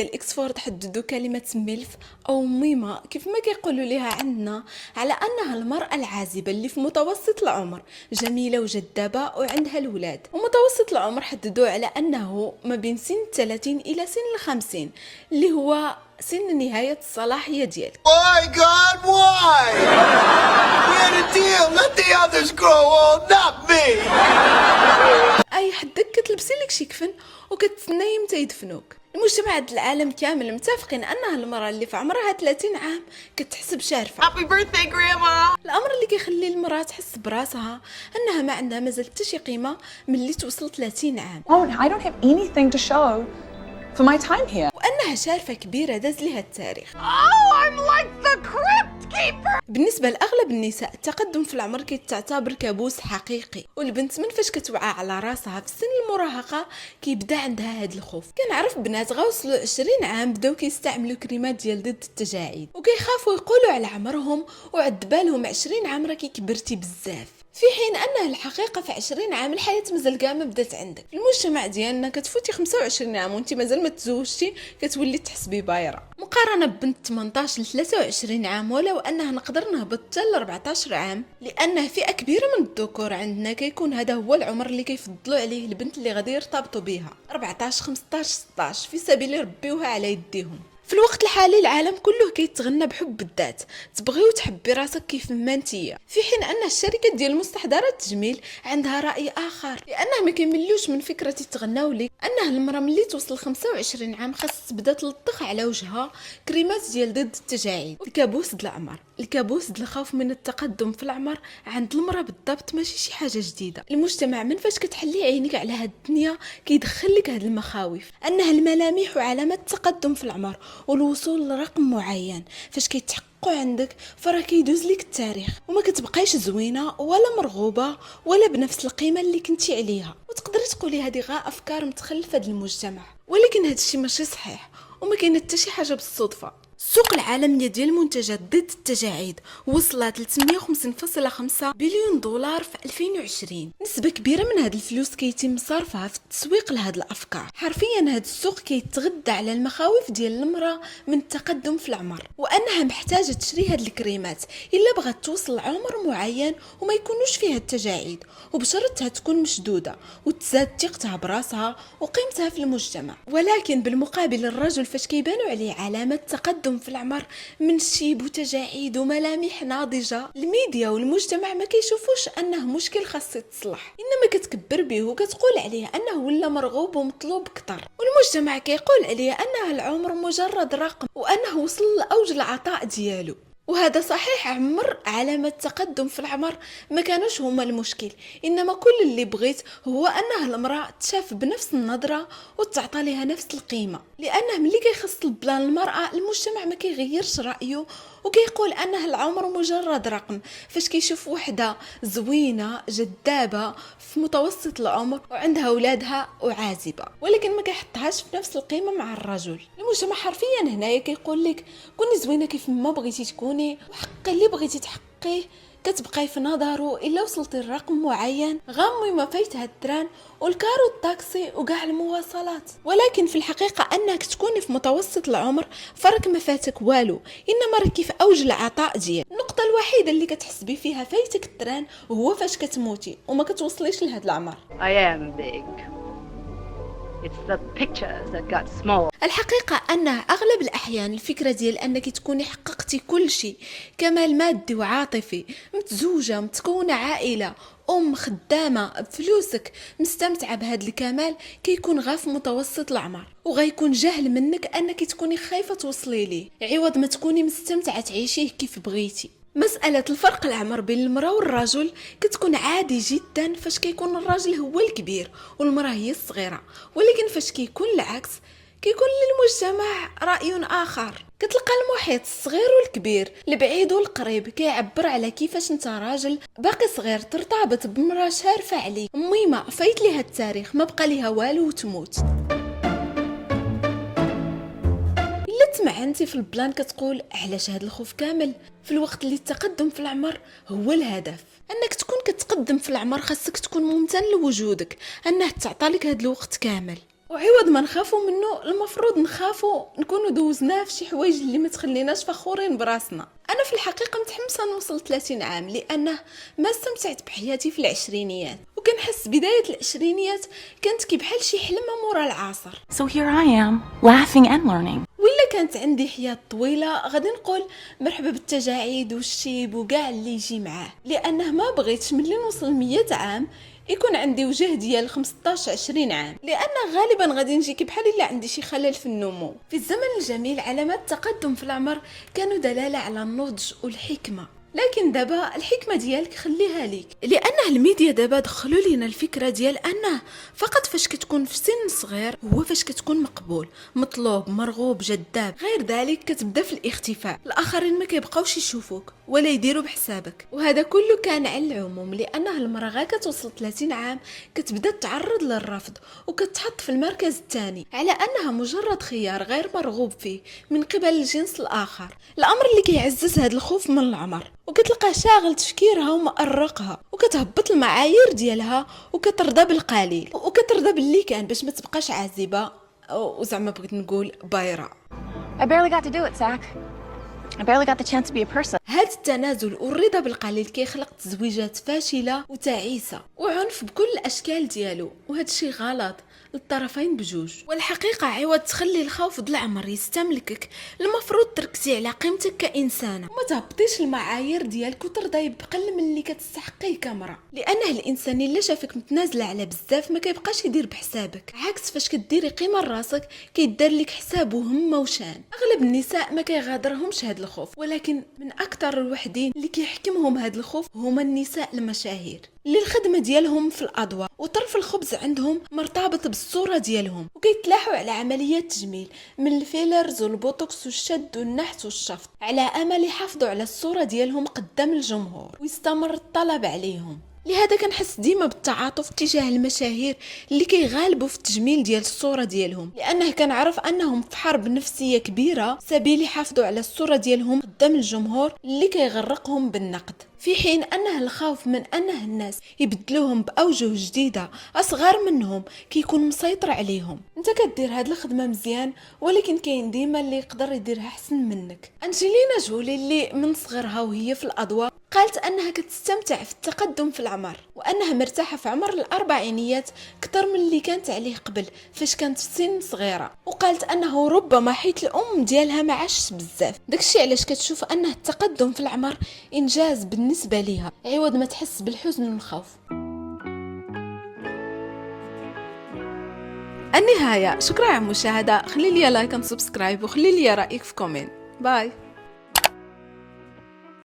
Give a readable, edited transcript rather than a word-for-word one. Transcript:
ديال اكسفورد حددوا كلمه ميلف او ميمه كيف ما كيقولوا ليها عندنا على انها المراه العازبه اللي في متوسط العمر، جميله وجذابه وعندها الولاد. ومتوسط العمر حددوه على انه ما بين سن 30 الى سن 50 اللي هو سن نهايه الصلاحيه ديالك. My God, why? We had a deal. Let the others grow old, not me. اي حدك كتلبسي لك شي كفن وكتسناي متى يدفنوك. المجتمع د العالم كامل متفقين انها المراه اللي في عمرها 30 عام كتحسب شارفه. Happy birthday, Grandma! الامر اللي كيخلي المراه تحس براسها انها ما عندها مازال حتى شي قيمه ملي توصل 30 عام، I don't have anything to show for my time here. وانها شارفه كبيره داز ليها التاريخ. Oh, I'm like the crypt keeper! بالنسبه لاغلب النساء التقدم في العمر كيتعتبر كابوس حقيقي، والبنت من فاش كتوعى على راسها في سن المراهقه كيبدا عندها هذا الخوف. كنعرف بنات غوصلوا 20 عام بداو كيستعملوا كريمات ديال ضد التجاعيد وكيخافوا يقولوا على عمرهم وعد بالهم 20 عام راكي كبرتي بزاف، في حين انها الحقيقه في 20 عام الحياه مازال كاع ما بدات عندك. في المجتمع ديالنا كتفوتي 25 عام وانت مازال ما تزوجتي كتولي تحسبي بايره، مقارنه ببنت 18 ل 23 عام، ولو انها نقدر نهبط حتى ل 14 عام، لانه فئه كبيره من الذكور عندنا كيكون هذا هو العمر اللي كيفضلوا عليه البنت اللي غادي يرتبطوا بها، 14 15 16 في سبيل يربيوها على يديهم. في الوقت الحالي العالم كله كيتغنى بحب الذات، تبغي وتحبي راسك كيف ما انتيا، في حين ان الشركات ديال مستحضرات التجميل عندها راي اخر، لانه ما كيملوش من فكره يتغناو لك انه المراه ملي توصل 25 عام خاص تبدا تلطخ على وجهها كريمات ديال ضد التجاعيد. الكابوس د العمر، الكابوس د الخوف من التقدم في العمر عند المراه بالضبط ماشي شي حاجه جديده. المجتمع من فاش كتحلي عينيك على هاد الدنيا كيدخل لك هاد المخاوف، انها الملامح وعلامات التقدم في العمر والوصول لرقم معين فاش كيتحققوا عندك فراه كيدوز لك التاريخ وما كتبقايش زوينه ولا مرغوبه ولا بنفس القيمه اللي كنتي عليها. وتقدري تقولي هذه غا افكار متخلفه ديال المجتمع، ولكن هذا الشيء ماشي صحيح وما كاين حتى شي حاجه بالصدفه. السوق العالمي ديال المنتجات ضد التجاعيد وصلت ل 350.5 بليون دولار في 2020. نسبة كبيرة من هاد الفلوس كيتم صرفها في التسويق لهاد الأفكار. حرفيا هاد السوق كيتغذى على المخاوف ديال المرأة من التقدم في العمر، وأنها محتاجة تشري هاد الكريمات إلا بغات توصل لعمر معين وما يكونوش فيها التجاعيد، وبشرطها تكون مشدودة وتزاد ثقتها براسها وقيمتها في المجتمع. ولكن بالمقابل الرجل فاش كيبانوا عليه علامات تقدم في العمر من شيب وتجاعيد وملامح ناضجة، الميديا والمجتمع ما كيشوفوش انه مشكل خاص يتصلح، انما كتكبر به وكتقول عليه انه ولا مرغوب ومطلوب كتر، والمجتمع كيقول عليه انه العمر مجرد رقم وانه وصل لاوج العطاء ديالو. وهذا صحيح، عمر علامة تقدم في العمر ما كانوش هما المشكل، إنما كل اللي بغيت هو أنها المرأة تشاف بنفس النظرة وتعطى لها نفس القيمة، لأنه ملي كيخص البلان المرأة المجتمع ما كيغيرش رأيه وكيقول أنه العمر مجرد رقم فاش كيشوف وحدة زوينة جذابة في متوسط العمر وعندها أولادها وعازبة، ولكن ما كيحطهاش في نفس القيمة مع الرجل. المجتمع حرفيا هنايا كيقول لك كوني زوينة كيف ما بغيتي تكوني وحقي اللي بغيتي تحقيه، كتبقاي في نظره الا وصلتي لرقم معين غامي ما فايت هاد التران والكارو الطاكسي وكاع المواصلات. ولكن في الحقيقه انك تكوني في متوسط العمر فرق ما فاتك والو، انما راكي في اوج العطاء ديال. النقطه الوحيده اللي كتحسبي فيها فايتك التران هو فاش كتموتي وما كتوصليش لهاد العمر. I am big. It's the pictures that got small. الحقيقة أن أغلب الأحيان الفكرة ديال أنك تكوني حققتي كل شيء، كمال مادي وعاطفي، متزوجة متكونة عائلة، أم خدامة بفلوسك مستمتعة بهذا الكمال، كيكون غا في متوسط العمر وغيكون جهل منك أنك تكوني خايفة توصلي ليه عوض ما تكوني مستمتعة تعيشيه كيف بغيتي. مسألة الفرق العمر بين المرأة والرجل كتكون عادي جدا فاش كيكون الراجل هو الكبير والمرأة هي الصغيرة، ولكن فاش كيكون العكس كيكون للمجتمع رأي آخر. كتلقى المحيط الصغير والكبير، البعيد والقريب كيعبر على كيفاش انت راجل باقي صغير ترتبط بمرأة شارفة عليك ميمة فايت ليها التاريخ ما بقى ليها والو وتموت. تمعنتي في البلان كتقول علاش هذا الخوف كامل في الوقت اللي التقدم في العمر هو الهدف. انك تكون كتقدم في العمر خاصك تكون ممتن لوجودك، انه تعطى لك هذا الوقت كامل. وعوض ما نخافوا منه المفروض نخافوا نكونوا دوزناه في شي حوايج اللي ما تخليناش فخورين براسنا. انا في الحقيقه متحمسه نوصل 30 عام لانه ما استمتعت بحياتي في العشرينيات، وكنحس بدايه العشرينيات كانت كي بحال شي حلمه مورا العصر. So here I am, laughing and learning. ولا كانت عندي حياة طويلة غادي نقول مرحبا بالتجاعيد والشيب وكاع اللي يجي معاه، لانه ما بغيتش ملي نوصل 100 عام يكون عندي وجه ديال 15-20 عام، لان غالبا غادي نجي بحال الا عندي شي خلل في النمو. في الزمن الجميل علامات التقدم في العمر كانوا دلاله على النضج والحكمه، لكن دابا الحكمه ديالك خليها ليك، لان الميديا دابا دخلوا لينا الفكره ديال انه فقط فاش كتكون في سن صغير هو فاش كتكون مقبول مطلوب مرغوب جذاب، غير ذلك كتبدا في الاختفاء، الاخرين ما كيبقاوش يشوفوك ولا يديروا بحسابك. وهذا كله كان على العموم لانه المراه غا كتوصل 30 عام كتبدا تتعرض للرفض وكتحط في المركز الثاني على انها مجرد خيار غير مرغوب فيه من قبل الجنس الاخر، الامر اللي كيعزز هذا الخوف من العمر، وكتلقى شاغل تفكيرها ومؤرقها، وكتهبط المعايير ديالها وكترضى بالقليل وكترضى باللي كان باش ما تبقاش عازبه وزعما بغيت نقول بايره. I barely got to do it, Zach. I barely got the chance to be a person. هذا التنازل والرضا بالقليل كيخلق تزويجات فاشله وتعيسه وعنف بكل الاشكال ديالو، وهذا الشيء غلط للطرفين بجوج. والحقيقه عوض تخلي الخوف د العمر يستملكك المفروض تركزي على قيمتك كانسانه وما تهبطيش المعايير ديالك وترضاي بقل من اللي كتستحقيه كامراه، لانه الانسان الا شافك متنازله على بزاف ما كيبقاش يدير بحسابك، عكس فاش كديري قيمه لراسك كيدار لك حساب وهمه وشان. اغلب النساء ما كيغادرهمش هذا الخوف، ولكن من اكثر الوحدين اللي كيحكمهم هذا الخوف هما النساء المشاهير اللي الخدمه ديالهم في الاضواء وطرف الخبز عندهم مرتبط بالصوره ديالهم، وكيتلاحوا على عمليات تجميل من الفيلرز والبوتوكس والشد والنحت والشفط على امل يحافظوا على الصوره ديالهم قدام الجمهور ويستمر الطلب عليهم. لهذا كنحس ديما بالتعاطف تجاه المشاهير اللي كيغالبوا في التجميل ديال الصوره ديالهم، لانه كنعرف انهم في حرب نفسيه كبيره سبيل يحافظوا على الصوره ديالهم قدام الجمهور اللي كيغرقهم بالنقد، في حين انه الخوف من انه الناس يبدلوهم باوجه جديده اصغر منهم كيكون مسيطر عليهم. انت كدير هاد الخدمه مزيان ولكن كاين ديما اللي يقدر يديرها احسن منك. انجلينا جولي اللي من صغرها وهي في الاضواء قالت انها كتستمتع في التقدم في العمر وانها مرتاحه في عمر الاربعينيات اكثر من اللي كانت عليه قبل فاش كانت في سن صغيره، وقالت انه ربما حيت الام ديالها ما عاشش بزاف داكشي علاش كتشوف انه التقدم في العمر انجاز بالنسبه ليها عوض ما تحس بالحزن والخوف. النهايه، شكرا على المشاهده، خلي لي لايك وسبسكرايب وخلي لي رايك في كومنت. باي.